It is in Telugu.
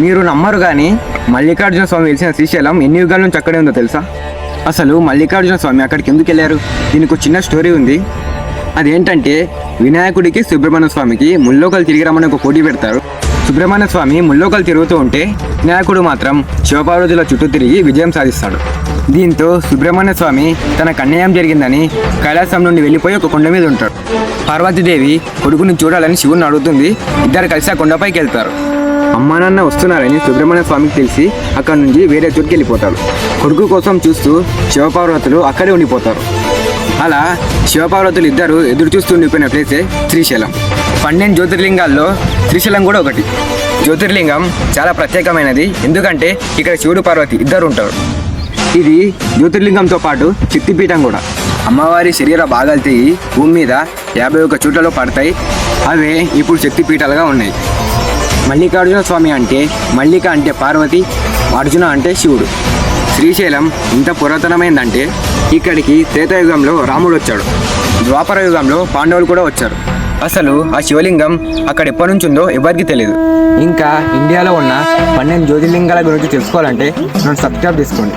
మీరు నమ్మరు కానీ మల్లికార్జున స్వామి వెలిసిన శ్రీశైలం ఎన్ని యుగాల నుంచి అక్కడే ఉందో తెలుసా? అసలు మల్లికార్జున స్వామి అక్కడికి ఎందుకు వెళ్ళారు? దీనికి ఒక చిన్న స్టోరీ ఉంది. అదేంటంటే వినాయకుడికి సుబ్రహ్మణ్య స్వామికి ముల్లోకలు తిరిగి రమ్మని ఒక పోటీ పెడతారు. సుబ్రహ్మణ్య స్వామి ముల్లోకలు తిరుగుతూ ఉంటే వినాయకుడు మాత్రం శివపార్వతుల చుట్టూ తిరిగి విజయం సాధిస్తాడు. దీంతో సుబ్రహ్మణ్య స్వామి తనకు అన్యాయం జరిగిందని కైలాసం నుండి వెళ్ళిపోయి ఒక కొండ మీద ఉంటాడు. పార్వతీదేవి కొడుకుని చూడాలని శివుని అడుగుతుంది. ఇద్దరు కలిసి ఆ కొండపైకి వెళ్తారు. అమ్మా నాన్న వస్తున్నారని సుబ్రహ్మణ్య స్వామికి తెలిసి అక్కడి నుంచి వేరే చోటుకి వెళ్ళిపోతాడు. కొడుకు కోసం చూస్తూ శివపార్వతులు అక్కడే ఉండిపోతారు. అలా శివపార్వతులు ఇద్దరు ఎదురు చూస్తూ ఉండిపోయిన ప్లేసే శ్రీశైలం. 12 జ్యోతిర్లింగాల్లో శ్రీశైలం కూడా ఒకటి. జ్యోతిర్లింగం చాలా ప్రత్యేకమైనది, ఎందుకంటే ఇక్కడ శివుడు పార్వతి ఇద్దరు ఉంటారు. ఇది జ్యోతిర్లింగంతో పాటు శక్తిపీఠం కూడా. అమ్మవారి శరీర భాగాలు తెగి భూమి మీద 51 చోట్లలో పడతాయి. అవే ఇప్పుడు శక్తిపీఠాలుగా ఉన్నాయి. మల్లికార్జున స్వామి అంటే మల్లిక అంటే పార్వతి, అర్జున అంటే శివుడు. శ్రీశైలం ఇంత పురాతనమైందంటే ఇక్కడికి త్రేతాయుగంలో రాముడు వచ్చాడు, ద్వాపర యుగంలో పాండవులు కూడా వచ్చారు. అసలు ఆ శివలింగం అక్కడ ఎప్పటి నుంచి ఉందో ఎవరికి తెలియదు. ఇంకా ఇండియాలో ఉన్న 12 జ్యోతిర్లింగాల గురించి తెలుసుకోవాలంటే నన్ను సబ్స్క్రైబ్ చేసుకోండి.